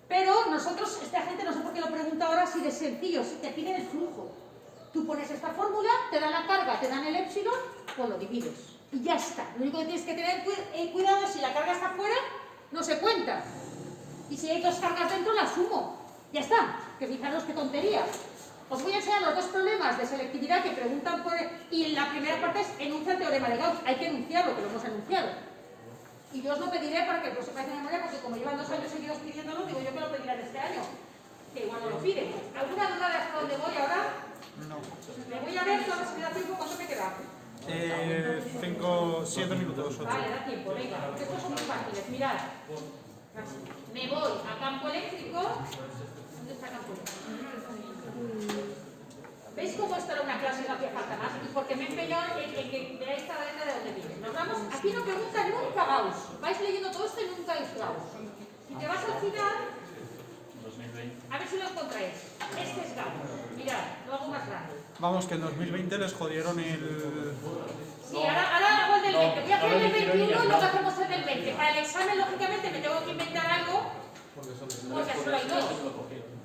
Pero nosotros, esta gente, no sé por qué lo pregunta ahora, si de sencillo, si te piden el flujo. Tú pones esta fórmula, te dan la carga, te dan el épsilon, pues lo divides. Y ya está. Lo único que tienes que tener cuidado es si la carga está fuera, no se cuenta. Y si hay dos cargas dentro, las sumo. Ya está. Que fijaros qué tontería. Os voy a enseñar los dos problemas de selectividad que preguntan por... Y la primera parte es enuncia el teorema de Gauss. Hay que enunciarlo, que lo hemos enunciado. Y yo os lo pediré para que lo sepáis de memoria, porque como llevan 2 años seguidos pidiéndolo, digo yo que lo pedirán este año. Que igual no lo piden. ¿Alguna duda de hasta dónde voy ahora? No. Me voy a ver, toda si me da tiempo, ¿cuánto me queda? 7 minutos, 8. Vale, da tiempo, venga, porque estos son muy fáciles. Mirad, me voy a campo eléctrico. ¿Dónde está campo eléctrico? ¿Veis cómo esto era una clase y no hacía falta más? Y porque me empeñó en que veáis cada vez de dónde viene. Nos vamos, aquí no pregunta nunca Gauss. Vais leyendo todo esto y nunca es Gauss. Si te vas al final, 2020. a ver si lo encontráis. Este es Gauss. Mirad, lo hago más grande. Vamos, que en 2020 les jodieron el... Sí, ahora hago el del 20. Voy a hacer el del 21 y luego hacemos el del 20. Para el examen, lógicamente, me tengo que inventar algo, porque solo hay 2.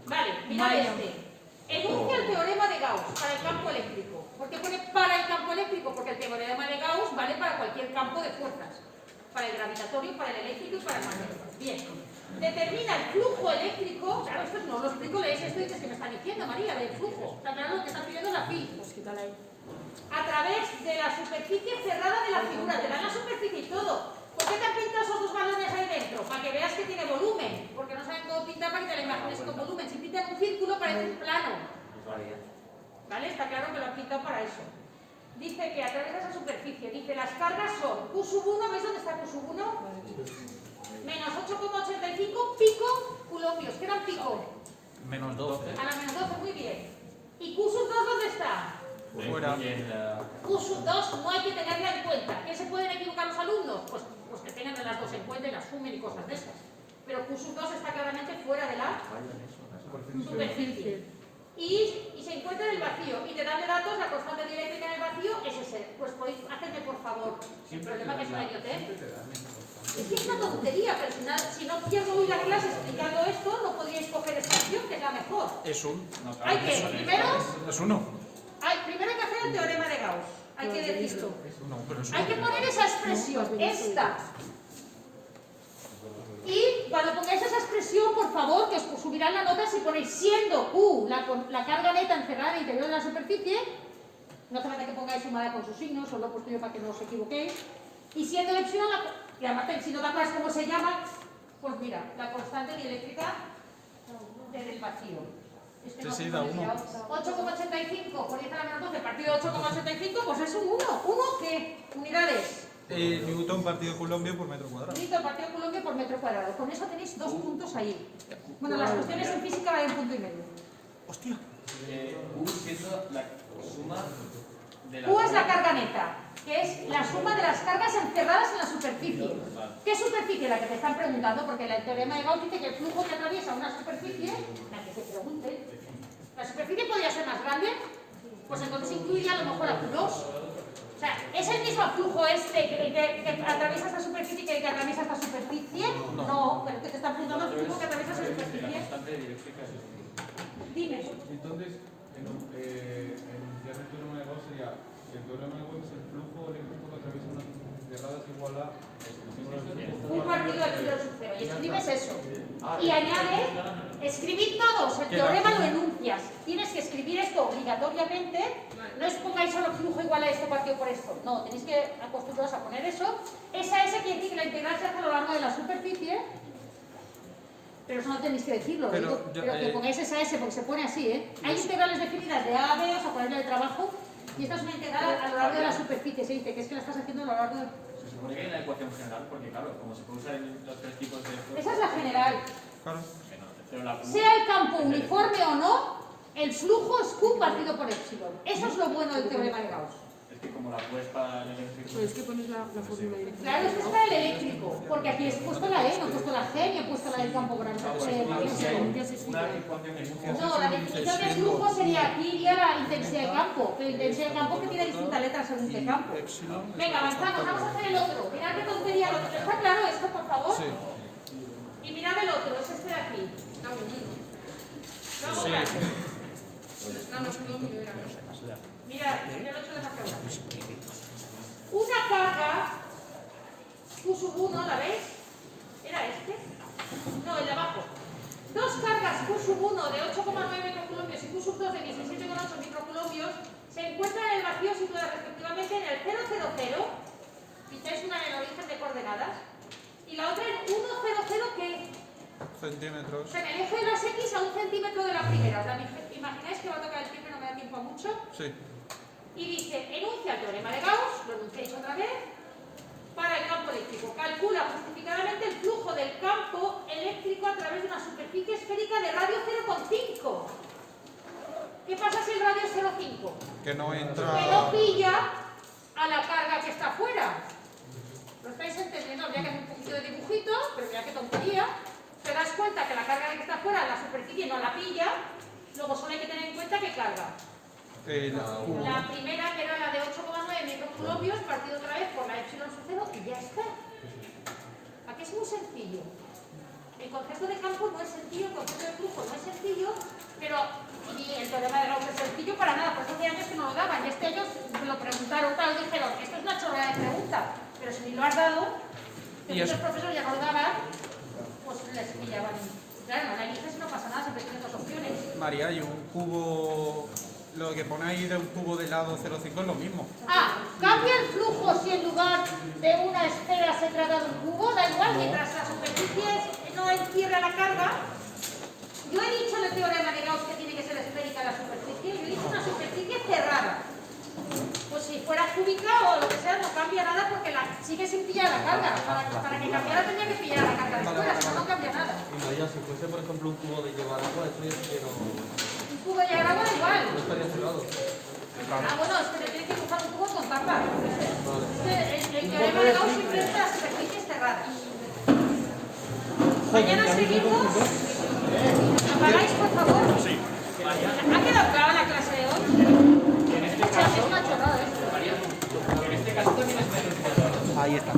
Vale, mirad este. Enuncia el teorema de Gauss para el campo eléctrico. ¿Por qué pone para el campo eléctrico? Porque el teorema de Gauss vale para cualquier campo de fuerzas. Para el gravitatorio, para el eléctrico y para el magnético. Bien. Determina el flujo eléctrico. Claro, esto no lo explico, leéis esto y dices que me están diciendo, María, del flujo. Está claro lo que está pidiendo la pi. Pues quítala ahí. A través de la superficie cerrada de la figura. Te dan la superficie y todo. ¿Por qué te han pintado esos 2 balones ahí dentro? Para que veas que tiene volumen. Porque no saben cómo pintar para que te la imagines con volumen. Si pintan un círculo parece un plano. ¿Vale? Está claro que lo han pintado para eso. Dice que a través de esa superficie, dice las cargas son Q sub 1, ¿veis dónde está Q sub 1? Menos 8,85 pico culombios. ¿Qué era el pico? Menos 12. A la menos 12, muy bien. ¿Y Q sub 2 dónde está? Fuera. Q sub 2 no hay que tenerla en cuenta. ¿Qué se pueden equivocar los alumnos? Pues que tengan de las dos en cuenta y las sumen y cosas de esas. Pero Q sub 2 está claramente fuera de la superficie. Y se encuentra en el vacío. Y te dan de datos la constante dieléctrica en el vacío es ese. Pues podéis hacerme por favor el problema que es una idiotez. Es que es una tontería, pero si no pierdo hoy la clase explicando esto, no podríais coger esta opción, que es la mejor. Es un... Hay que, primero Es uno. hay que hacer el teorema de Gauss. Hay que decirlo. No, pero es Hay que poner esa expresión, esta. Y cuando pongáis esa expresión, por favor, que os subirán la nota si ponéis siendo Q la carga neta encerrada en el interior de la superficie. No hace falta que pongáis sumada con sus signos, solo lo he puesto yo para que no os equivoquéis. Y siendo el epsilon, y además si no te acuerdas cómo se llama, pues mira, la constante dieléctrica del vacío. Sí, da 1. 8,85 por 10 a la menos 12 partido de 8,85, pues es un 1. ¿1 qué? Unidades. Newton partido Coulomb por metro cuadrado. Listo, partido de Coulomb por metro cuadrado. Con eso tenéis 2 puntos ahí. Bueno, las cuestiones en física valen 1,5 puntos. Hostia. U siendo la suma de la... Q es la carga neta, que es la suma de las cargas encerradas en la superficie. ¿Qué superficie? La que te están preguntando, porque el teorema de Gauss dice que el flujo que atraviesa una superficie, la que se pregunte, ¿la superficie podría ser más grande? Pues entonces incluye a lo mejor a Q2. O sea, ¿es el mismo flujo este que atraviesa esta superficie que el que atraviesa esta superficie? No, pero que te están preguntando el flujo que atraviesa esa La superficie. constante dieléctrica es esto. Dime. Entonces, enunciar el teorema de Gauss sería el teorema de Gauss es el flujo eléctrico que atraviesa unas cerradas igual a Un partido de Q sub 0. Y escribes eso. Y añade, escribid todos, el teorema lo enuncias. Tienes que escribir esto obligatoriamente. No es pongáis solo flujo igual a esto partido por esto. No, tenéis que acostumbraros a poner eso. Esa S quiere decir que la integral se hace a lo largo de la superficie. Pero eso no tenéis que decirlo, Pero digo, yo- pero que pongáis esa S porque se pone así, ¿eh? Hay integrales definidas de A a B, o sea, ponerle de trabajo, y esta es una integral a lo largo de la superficie, se dice que es que la estás haciendo a lo largo de... Se supone que hay una ecuación general, porque claro, como se puede usar en los tres tipos de... Esa es la general. Claro. Pero la Sea el campo uniforme o no, el flujo es Q partido por epsilon. Eso es lo bueno del teorema de Gauss. Es que como la puedes para el eléctrico... Pero es que pones la fórmula directa. Claro, es que está el eléctrico, porque aquí he puesto la E, no he puesto la G, ni he puesto la del campo gravitatorio. Si hay Magnético. una ecuación en No, la definición de flujo sería aquí iría la intensidad de campo, pero intensidad de campo que tiene distintas letras según qué campo. Epsilon es Venga, avanzamos, vamos a hacer el otro. Mirad qué tontería el otro. ¿Está claro esto, por favor? Sí. Y mirad el otro, es este de aquí. Vamos Sí. a mirad, el 8 de Macaulay. Una carga Q sub 1, ¿la veis? ¿Era este? No, el de abajo. Dos cargas Q sub 1 de 8,9 microcoulombios y Q sub 2 de 17,8 microcoulombios se encuentran en el vacío situadas respectivamente en el 0, 0, 0. Pintáis una en el origen de coordenadas. Y la otra en 1, 0, 0, que Centímetros. en el eje de las X a 1 centímetro de la primera. O sea, imagináis que va a tocar el timbre, no me da tiempo a mucho. Sí. Y dice, enuncia el teorema de Gauss, lo enunciáis otra vez, para el campo eléctrico. Calcula justificadamente el flujo del campo eléctrico a través de una superficie esférica de radio 0,5. ¿Qué pasa si el radio es 0,5? Que no Que no entra. pilla a la carga que está afuera. ¿Lo estáis entendiendo? Habría que hacer un poquito de dibujito, pero mira qué tontería. Te das cuenta que la carga que está afuera, la superficie no la pilla. Luego solo hay que tener en cuenta que carga. La primera, que era la de 8,9 microcoulombios, partido otra vez por la epsilon sub 0 y ya está. Aquí es muy sencillo. El concepto de campo no es sencillo, el concepto de flujo no es sencillo, pero y el teorema de Gauss es sencillo para nada. Por eso hace años que no lo daban y este año me lo preguntaron, claro, dijeron, esto es una chorrada de pregunta, pero si ni lo has dado, que Y muchos eso- profesores ya no lo daban, pues les pillaban. Claro, no la eliges y no pasa nada, siempre tienes dos opciones. María, y un cubo. Lo que pone ahí de un cubo de lado 0,5 es lo mismo. Ah, cambia el flujo si en lugar de una esfera se trata de un cubo, da igual, mientras la superficie no encierra la carga. Yo he dicho en el teorema de Gauss que tiene que ser esférica la superficie, yo he dicho una superficie cerrada. Pues si fuera cúbica o lo que sea, no cambia nada porque sigue sin pillar la carga. Para que cambiara tendría que pillar la carga de fuera, si no, no cambia nada. Y María, si fuese por ejemplo un cubo de llevar agua, esto ya sí que no Un cubo de agua da igual. estaría cerrado. Ah, bueno, es que te tiene que dibujar un cubo con tapa. El teorema de Gauss siempre es las superficies cerradas. Mañana seguimos. ¿Apagáis, por favor? Sí. ¿Ha quedado clara la clase de hoy? Es una chorrada esto. En este caso también es menos. Ahí está.